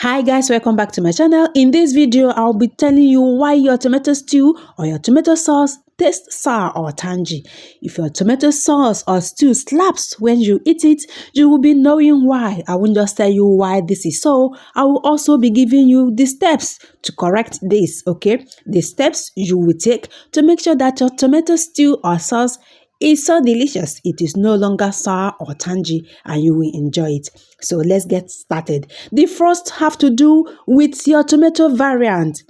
Hi guys, welcome back to my channel. In this video, I'll be telling you why your tomato stew or your tomato sauce tastes sour or tangy. If your tomato sauce or stew slaps when you eat it, you will be knowing why. I won't just tell you why this is so. I will also be giving you the steps to correct this, okay? The steps you will take to make sure that your tomato stew or sauce is so delicious. It is no longer sour or tangy and you will enjoy it. So let's get started. The first have to do with your tomato variant.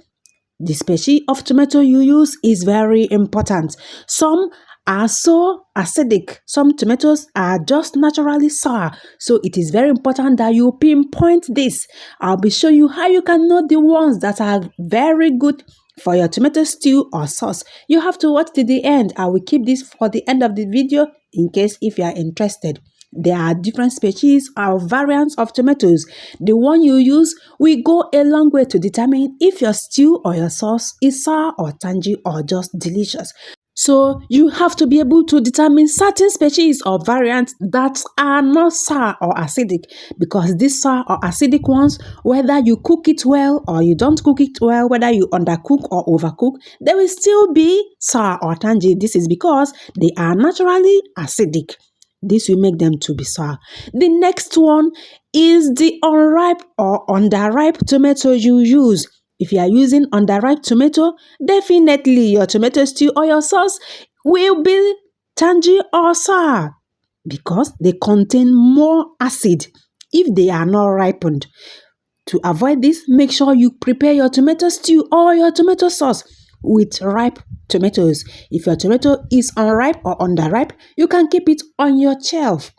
The species of tomato you use is very important. Some are so acidic. Some tomatoes are just naturally sour. So it is very important that you pinpoint this. I'll be showing you how you can know the ones that are very good for your tomato stew or sauce. You have to watch to the end. I will keep this for the end of the video in case if you are interested. There are different species or variants of tomatoes. The one you use will go a long way to determine if your stew or your sauce is sour or tangy or just delicious. So you have to be able to determine certain species or variants that are not sour or acidic, because these sour or acidic ones, whether you cook it well or you don't cook it well, whether you undercook or overcook, they will still be sour or tangy. This is because they are naturally acidic. This will make them to be sour. The next one is the unripe or underripe tomato you use. If you are using underripe tomato, definitely your tomato stew or your sauce will be tangy or sour because they contain more acid if they are not ripened. To avoid this, make sure you prepare your tomato stew or your tomato sauce with ripe tomatoes. If your tomato is unripe or underripe, you can keep it on your shelf.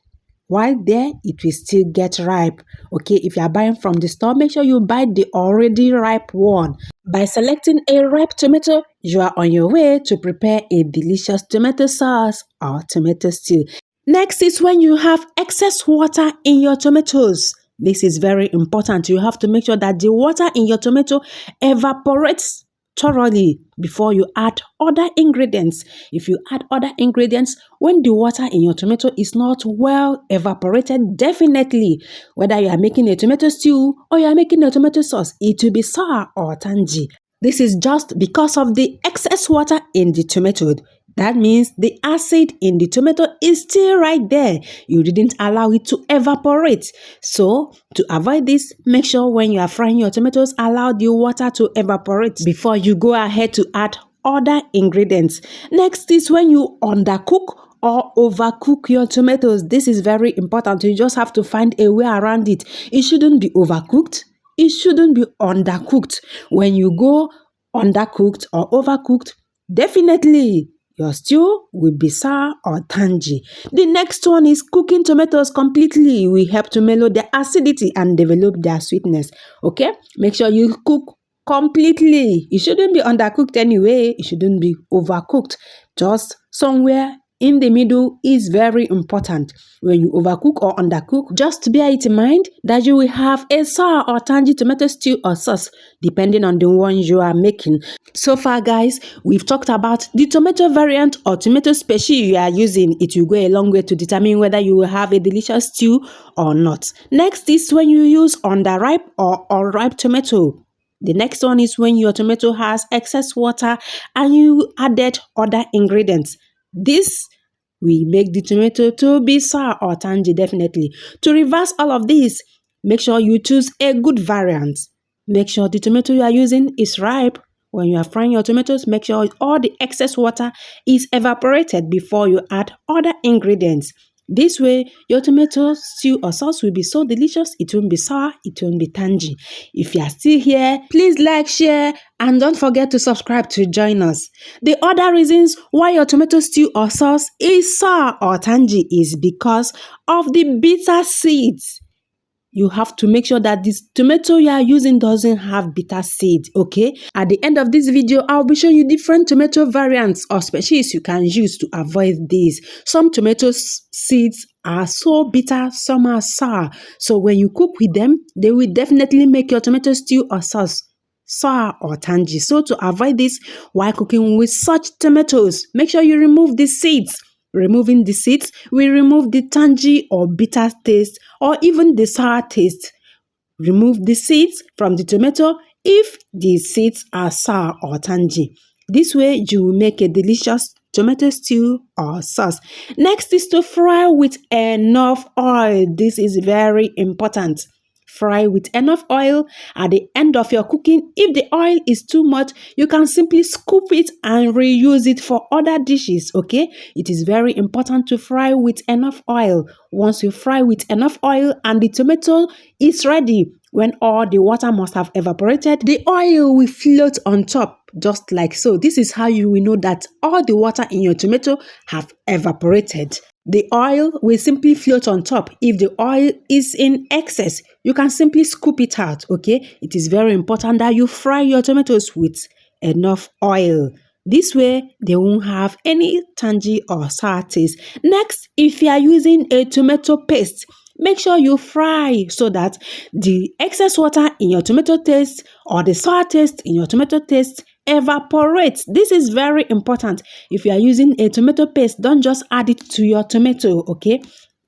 While there, it will still get ripe. Okay, if you are buying from the store, make sure you buy the already ripe one. By selecting a ripe tomato, you are on your way to prepare a delicious tomato sauce or tomato stew. Next is when you have excess water in your tomatoes. This is very important. You have to make sure that the water in your tomato evaporates thoroughly before you add other ingredients. If you add other ingredients, when the water in your tomato is not well evaporated, definitely, whether you are making a tomato stew or you are making a tomato sauce, it will be sour or tangy. This is just because of the excess water in the tomato. That means the acid in the tomato is still right there. You didn't allow it to evaporate. So, to avoid this, make sure when you are frying your tomatoes, allow the water to evaporate before you go ahead to add other ingredients. Next is when you undercook or overcook your tomatoes. This is very important. You just have to find a way around it. It shouldn't be overcooked. It shouldn't be undercooked. When you go undercooked or overcooked, definitely your stew will be sour or tangy. The next one is cooking tomatoes completely. We help to mellow their acidity and develop their sweetness. Okay? Make sure you cook completely. It shouldn't be undercooked anyway. It shouldn't be overcooked. Just somewhere in the middle is very important. When you overcook or undercook, just bear it in mind that you will have a sour or tangy tomato stew or sauce, depending on the one you are making. So far, guys, we've talked about the tomato variant or tomato species you are using. It will go a long way to determine whether you will have a delicious stew or not. Next is when you use underripe or unripe tomato. The next one is when your tomato has excess water and you added other ingredients. This will make the tomato to be sour or tangy, definitely. To reverse all of this, make sure you choose a good variant. Make sure the tomato you are using is ripe. When you are frying your tomatoes, make sure all the excess water is evaporated before you add other ingredients. This way, your tomato stew or sauce will be so delicious, it won't be sour, it won't be tangy. If you are still here, please like, share, and don't forget to subscribe to join us. The other reasons why your tomato stew or sauce is sour or tangy is because of the bitter seeds. You have to make sure that this tomato you are using doesn't have bitter seeds, okay? At the end of this video, I'll be showing you different tomato variants or species you can use to avoid this. Some tomato seeds are so bitter, some are sour. So when you cook with them, they will definitely make your tomato stew or sauce sour or tangy. So to avoid this while cooking with such tomatoes, make sure you remove the seeds. Removing the seeds will remove the tangy or bitter taste or even the sour taste. Remove the seeds from the tomato if the seeds are sour or tangy. This way, you will make a delicious tomato stew or sauce. Next is to fry with enough oil. This is very important. Fry with enough oil at the end of your cooking. If the oil is too much, you can simply scoop it and reuse it for other dishes, okay? It is very important to fry with enough oil. Once you fry with enough oil and the tomato is ready, when all the water must have evaporated, the oil will float on top, just like so. This is how you will know that all the water in your tomato have evaporated. The oil will simply float on top. If the oil is in excess, you can simply scoop it out, okay? It is very important that you fry your tomatoes with enough oil. This way, they won't have any tangy or sour taste. Next, if you are using a tomato paste, make sure you fry so that the excess water in your tomato taste or the sour taste in your tomato taste evaporates. This is very important. If you are using a tomato paste, don't just add it to your tomato, okay?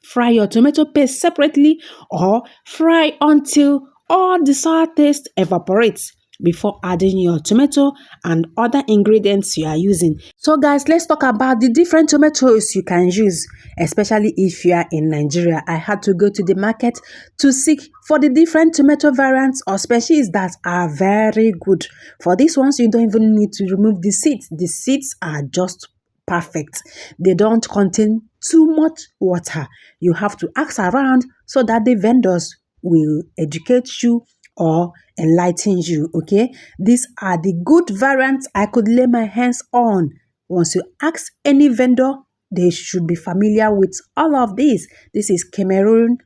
Fry your tomato paste separately or fry until all the sour taste evaporates before adding your tomato and other ingredients you are using. So guys, let's talk about the different tomatoes you can use, especially if you are in Nigeria. I had to go to the market to seek for the different tomato variants or species that are very good. For these ones, you don't even need to remove the seeds. The seeds are just perfect. They don't contain too much water. You have to ask around so that the vendors will educate you or enlighten you, okay? These are the good variants I could lay my hands on. Once you ask any vendor, they should be familiar with all of these. This is Cameroon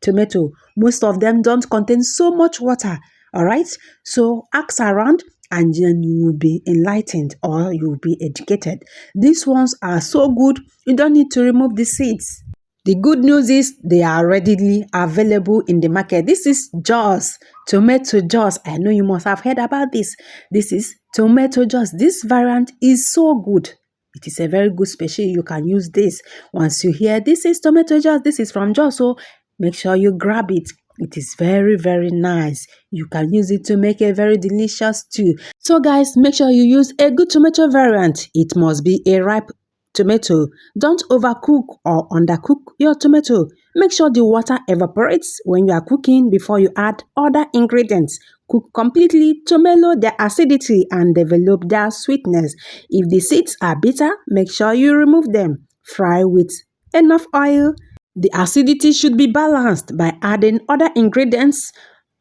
tomato. Most of them don't contain so much water, all right? So ask around and then you will be enlightened or you will be educated. These ones are so good, you don't need to remove the seeds. The good news is they are readily available in the market. This is Jaws, tomato Jaws. I know you must have heard about this. This is tomato Jaws. This variant is so good. It is a very good species. You can use this. Once you hear this is tomato Jaws, this is from Jaws, so make sure you grab it. It is very, very nice. You can use it to make a very delicious stew. So guys, make sure you use a good tomato variant. It must be a ripe tomato. Don't overcook or undercook your tomato. Make sure the water evaporates when you are cooking before you add other ingredients. Cook completely to mellow their acidity and develop their sweetness. If the seeds are bitter, make sure you remove them. Fry with enough oil. The acidity should be balanced by adding other ingredients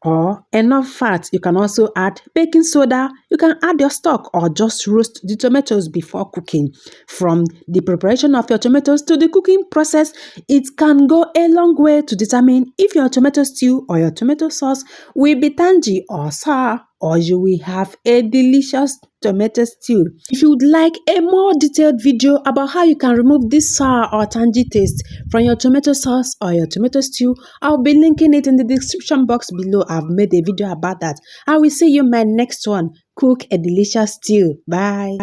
or enough fat. You can also add baking soda. You can add your stock or just roast the tomatoes before cooking. From the preparation of your tomatoes to the cooking process, it can go a long way to determine if your tomato stew or your tomato sauce will be tangy or sour, or you will have a delicious tomato stew. If you would like a more detailed video about how you can remove this sour or tangy taste from your tomato sauce or your tomato stew, I'll be linking it in the description box below. I've made a video about that. I will see you in my next one. Cook a delicious stew. Bye.